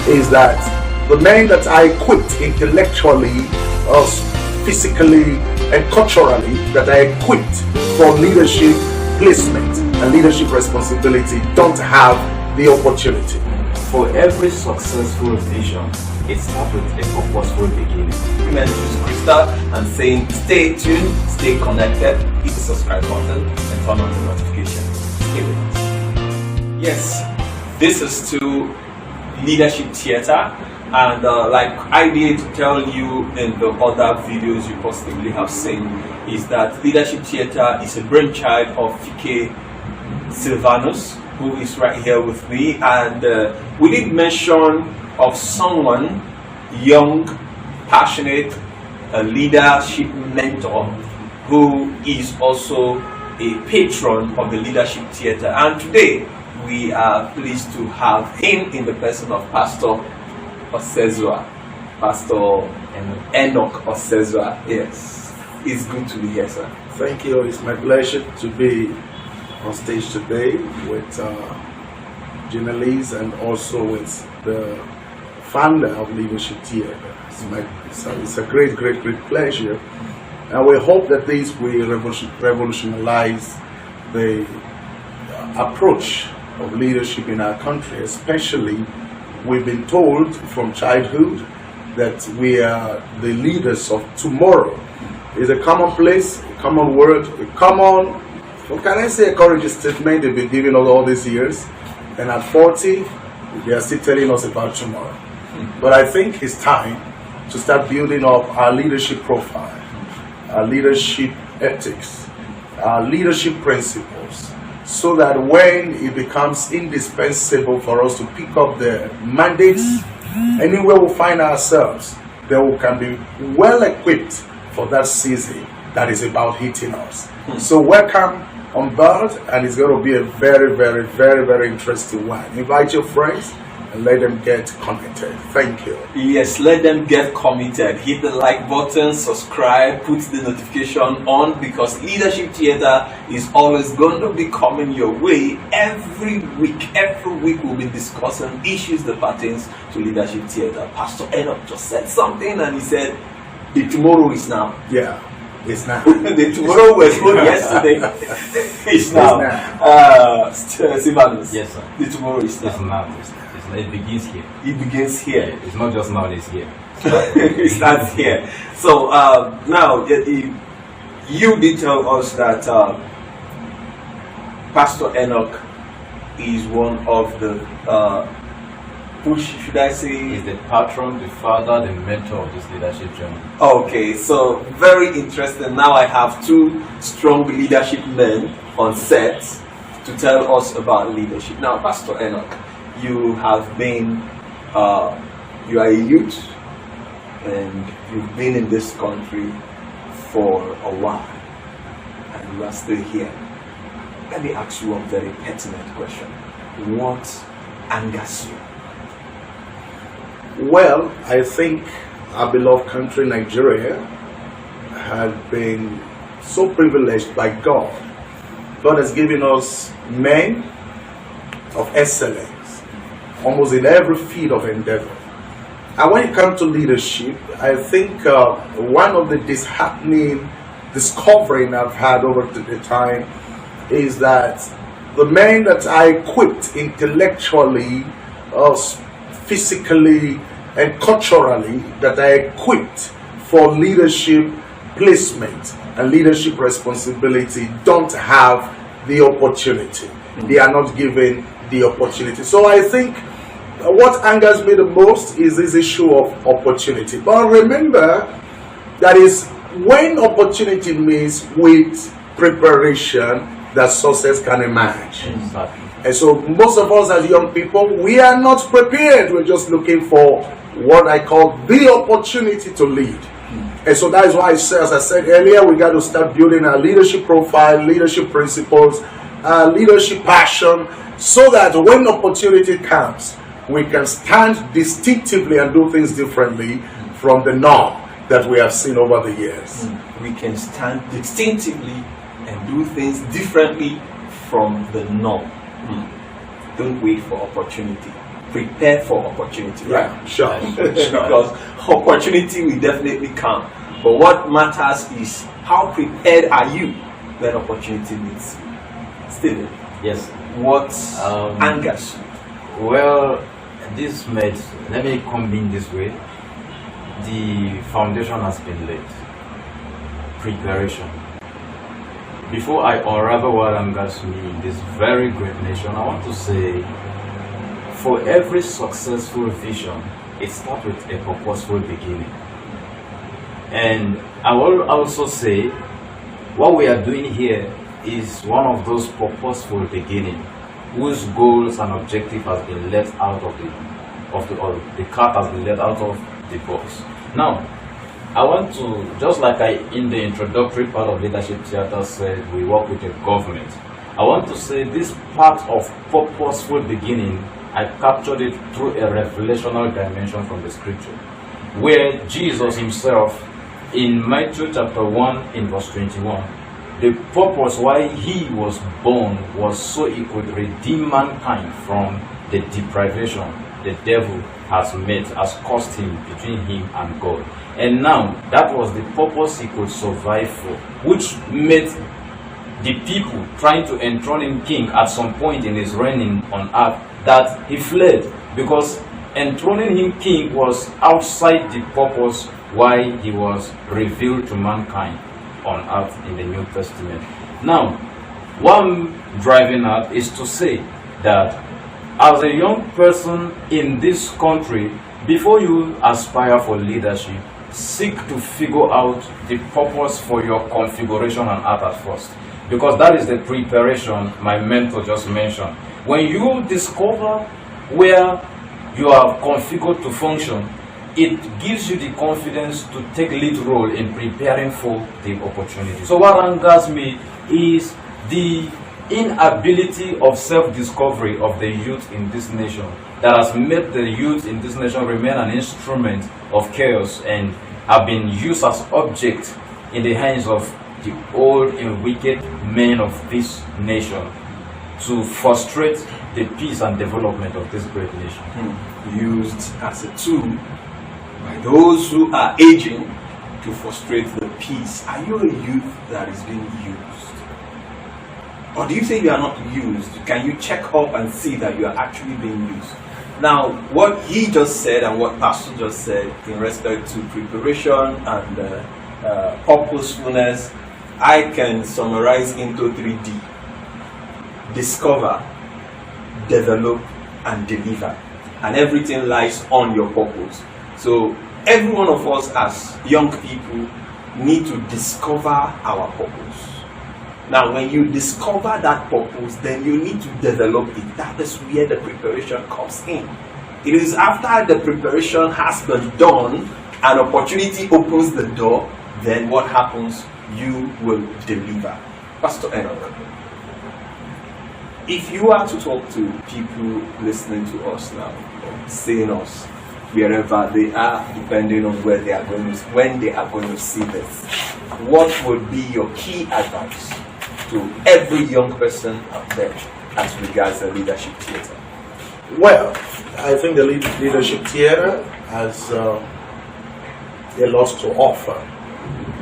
is that the men that are equipped intellectually, physically, and culturally, that are equipped for leadership placement and leadership responsibility don't have the opportunity. For every successful vision, it starts with a purposeful beginning. Women choose Krista and saying, stay tuned, stay connected, hit the subscribe button, and turn on the notification. Stay with us. Yes, this is to Leadership Theatre, and like I did tell you in the other videos you possibly have seen, is that Leadership Theatre is a brainchild of Fike Silvanus, who is right here with me, and we did mention of someone young, passionate, a leadership mentor who is also a patron of the Leadership Theatre, and today we are pleased to have him in the person of Pastor Osezua, Pastor Enoch Osezua. Yes, it's good to be here, sir. Thank you. It's my pleasure to be on stage today with journalists and also with the founder of Leadership Theatre. It's a great pleasure, and we hope that this will revolutionize the approach of leadership in our country. Especially, we've been told from childhood that we are the leaders of tomorrow. It's a commonplace, a common word, a common, what can I say, a courageous statement they've been giving us all these years. And at 40, they are still telling us about tomorrow. But I think it's time to start building up our leadership profile, our leadership ethics, our leadership principles, so that when it becomes indispensable for us to pick up the mandates, anywhere we find ourselves, then we can be well equipped for that season that is about hitting us. So welcome on board, and it's going to be a very interesting one. Invite your friends and let them get committed. Thank you. Yes, let them get committed. Hit the like button, subscribe, put the notification on, because Leadership Theatre is always going to be coming your way every week. Every week we'll be discussing issues that pertains to Leadership Theatre. Pastor Enoch just said something, and he said, the tomorrow is now. Yeah. It's now. The tomorrow was good yesterday. It's now. Silvanus. Yes, sir. The tomorrow is now. It's now. It begins here. It begins here. It's not just now, it's here. It starts here. So now, you did tell us that Pastor Enoch is one of the, should I say? He's the patron, the father, the mentor of this leadership journey. Okay, so very interesting. Now I have two strong leadership men on set to tell us about leadership. Now, Pastor Enoch, you have been, you are a youth, and you've been in this country for a while, and you are still here. Let me ask you a very pertinent question. What angers you? Well, I think our beloved country, Nigeria, has been so privileged by God. God has given us men of excellence, almost in every field of endeavor. And when it comes to leadership, I think one of the disheartening discovering I've had over the time is that the men that are equipped intellectually, physically, and culturally, that are equipped for leadership placement and leadership responsibility don't have the opportunity. They are not given the opportunity. So I think what angers me the most is this issue of opportunity. But remember, that is when opportunity means with preparation, that success can emerge. Exactly. And so most of us as young people, we are not prepared. We're just looking for what I call the opportunity to lead. And so that is why, as I said earlier, we got to start building our leadership profile, leadership principles, leadership passion, so that when opportunity comes, we can stand distinctively and do things differently from the norm that we have seen over the years. We can stand distinctively and do things differently from the norm. Don't wait for opportunity. prepare for opportunity, right? Yeah, sure. Because opportunity will definitely come. But what matters is how prepared are you when opportunity meets you? Stephen, Yes. what angers you? Well, let me combine this way. The foundation has been laid. Preparation. Before I unravel what angers me in this very great nation, I want to say, for every successful vision, it starts with a purposeful beginning. And I will also say, what we are doing here is one of those purposeful beginnings, whose goals and objective has been let out of the cat has been let out of the box. Now, I want to, just like I in the introductory part of Leadership Theatre said, we work with the government. I want to say this part of purposeful beginning, I captured it through a revelational dimension from the scripture, where Jesus himself, in Matthew chapter 1 in verse 21, the purpose why he was born was so he could redeem mankind from the deprivation the devil has caused him between him and God. And now, that was the purpose he could survive for, which made the people trying to enthrone him king at some point in his reigning on earth, that he fled, because enthroning him king was outside the purpose why he was revealed to mankind on earth in the New Testament. Now, what I'm driving at is to say that as a young person in this country, before you aspire for leadership, seek to figure out the purpose for your configuration on earth at first. Because that is the preparation my mentor just mentioned. When you discover where you are configured to function, it gives you the confidence to take lead role in preparing for the opportunity. So what angers me is the inability of self-discovery of the youth in this nation that has made the youth in this nation remain an instrument of chaos and have been used as objects in the hands of the old and wicked men of this nation to frustrate the peace and development of this great nation. Used as a tool by those who are aging to frustrate the peace. Are you a youth that is being used? Or do you say you are not used? Can you check up and see that you are actually being used? Now, what he just said and what Pastor just said in respect to preparation and purposefulness, I can summarize into 3D. Discover, develop, and deliver. And everything lies on your purpose. So every one of us as young people need to discover our purpose. Now, when you discover that purpose, then you need to develop it. That is where the preparation comes in. It is after the preparation has been done, an opportunity opens the door, then what happens? You will deliver. Pastor Enoch, if you are to talk to people listening to us now, or seeing us, wherever they are, depending on where they are going to, when they are going to see this, what would be your key advice to every young person out there as regards the leadership theatre? Well, I think the leadership theatre has a lot to offer.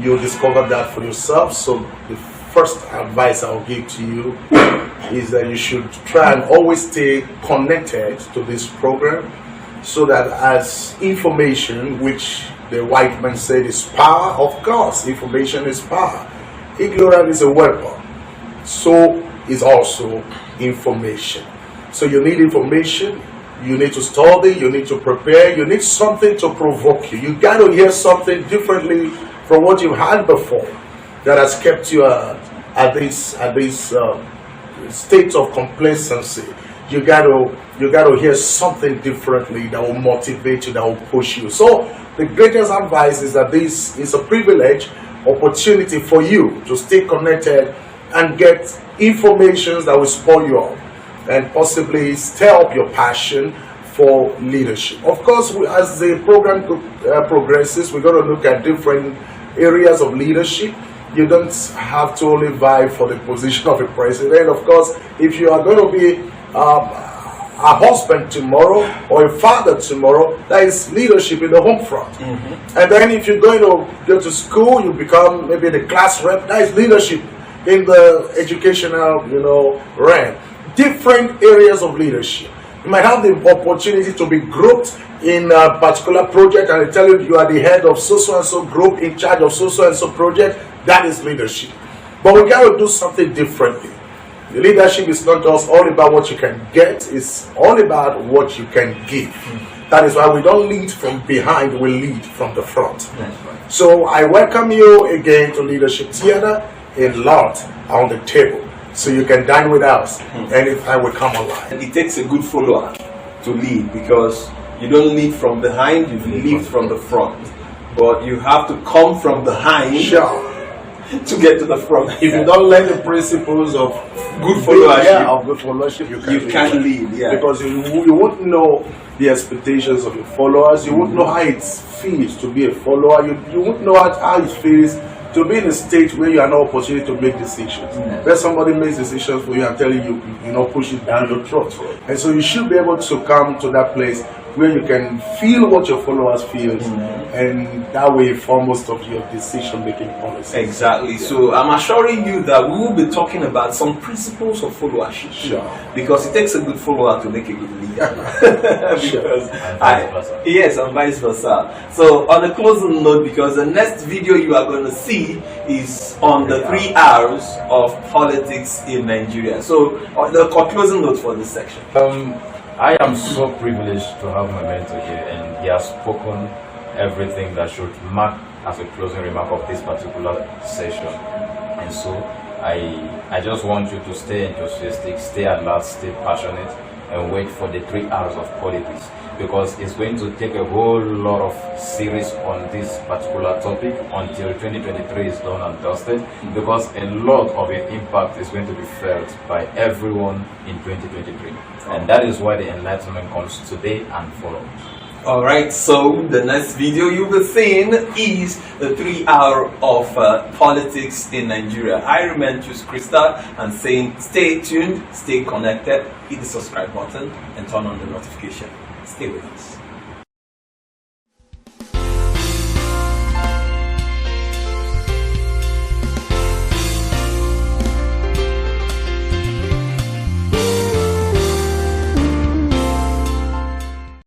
You'll discover that for yourself. So the first advice I'll give to you is that you should try and always stay connected to this program, so that as information, which the white man said is power, of course, information is power. Ignorance is a weapon. So is also information. So you need information, you need to study, you need to prepare, you need something to provoke you. You got to hear something differently from what you've had before that has kept you at this state of complacency. You got to hear something differently that will motivate you, that will push you. So the greatest advice is that this is a privilege, opportunity for you to stay connected and get information that will spur you up and possibly stir up your passion for leadership. Of course, as the program progresses, we're going to look at different areas of leadership. You don't have to only vie for the position of a president. Of course, if you are going to be a husband tomorrow or a father tomorrow. That is leadership in the home front. And then if you're going to go to school, you become maybe the class rep. That is leadership in the educational, realm. Different areas of leadership. You might have the opportunity to be grouped in a particular project, and they tell you you are the head of so and so group in charge of so and so project. That is leadership. But we got to do something differently. The leadership is not just all about what you can get, it's all about what you can give. That is why we don't lead from behind, we lead from the front. So I welcome you again to Leadership Theater in Lot on the table. So you can dine with us anytime we come online. It takes a good follower to lead, because you don't lead from behind, you lead from the front. But you have to come from behind to get to the front. If you don't learn the principles of good followership, you can't lead. Yeah. Because you won't know the expectations of your followers. You won't know how it feels to be a follower. You won't know how it feels to be in a state where you have no opportunity to make decisions. Where somebody makes decisions for you and telling you, push it down the throat. And so you should be able to come to that place where you can feel what your followers feel, and that way inform most of your decision-making policies. Exactly. So I'm assuring you that we will be talking about some principles of followership. Because it takes a good follower to make a good leader. Because yes, and vice versa. So on a closing note, because the next video you are going to see is on the 3 hours of politics in Nigeria. So the closing note for this section. I am so privileged to have my mentor here, and he has spoken everything that should mark as a closing remark of this particular session. And so I just want you to stay enthusiastic, stay alert, stay passionate, and wait for the 3 hours of politics, because it's going to take a whole lot of series on this particular topic until 2023 is done and dusted, because a lot of its impact is going to be felt by everyone in 2023. And that is why the enlightenment comes today and follows. Alright, so the next video you'll be seeing is the 3 hour of politics in Nigeria. I remain Choose Krista and saying stay tuned, stay connected, hit the subscribe button and turn on the notification. Stay with us.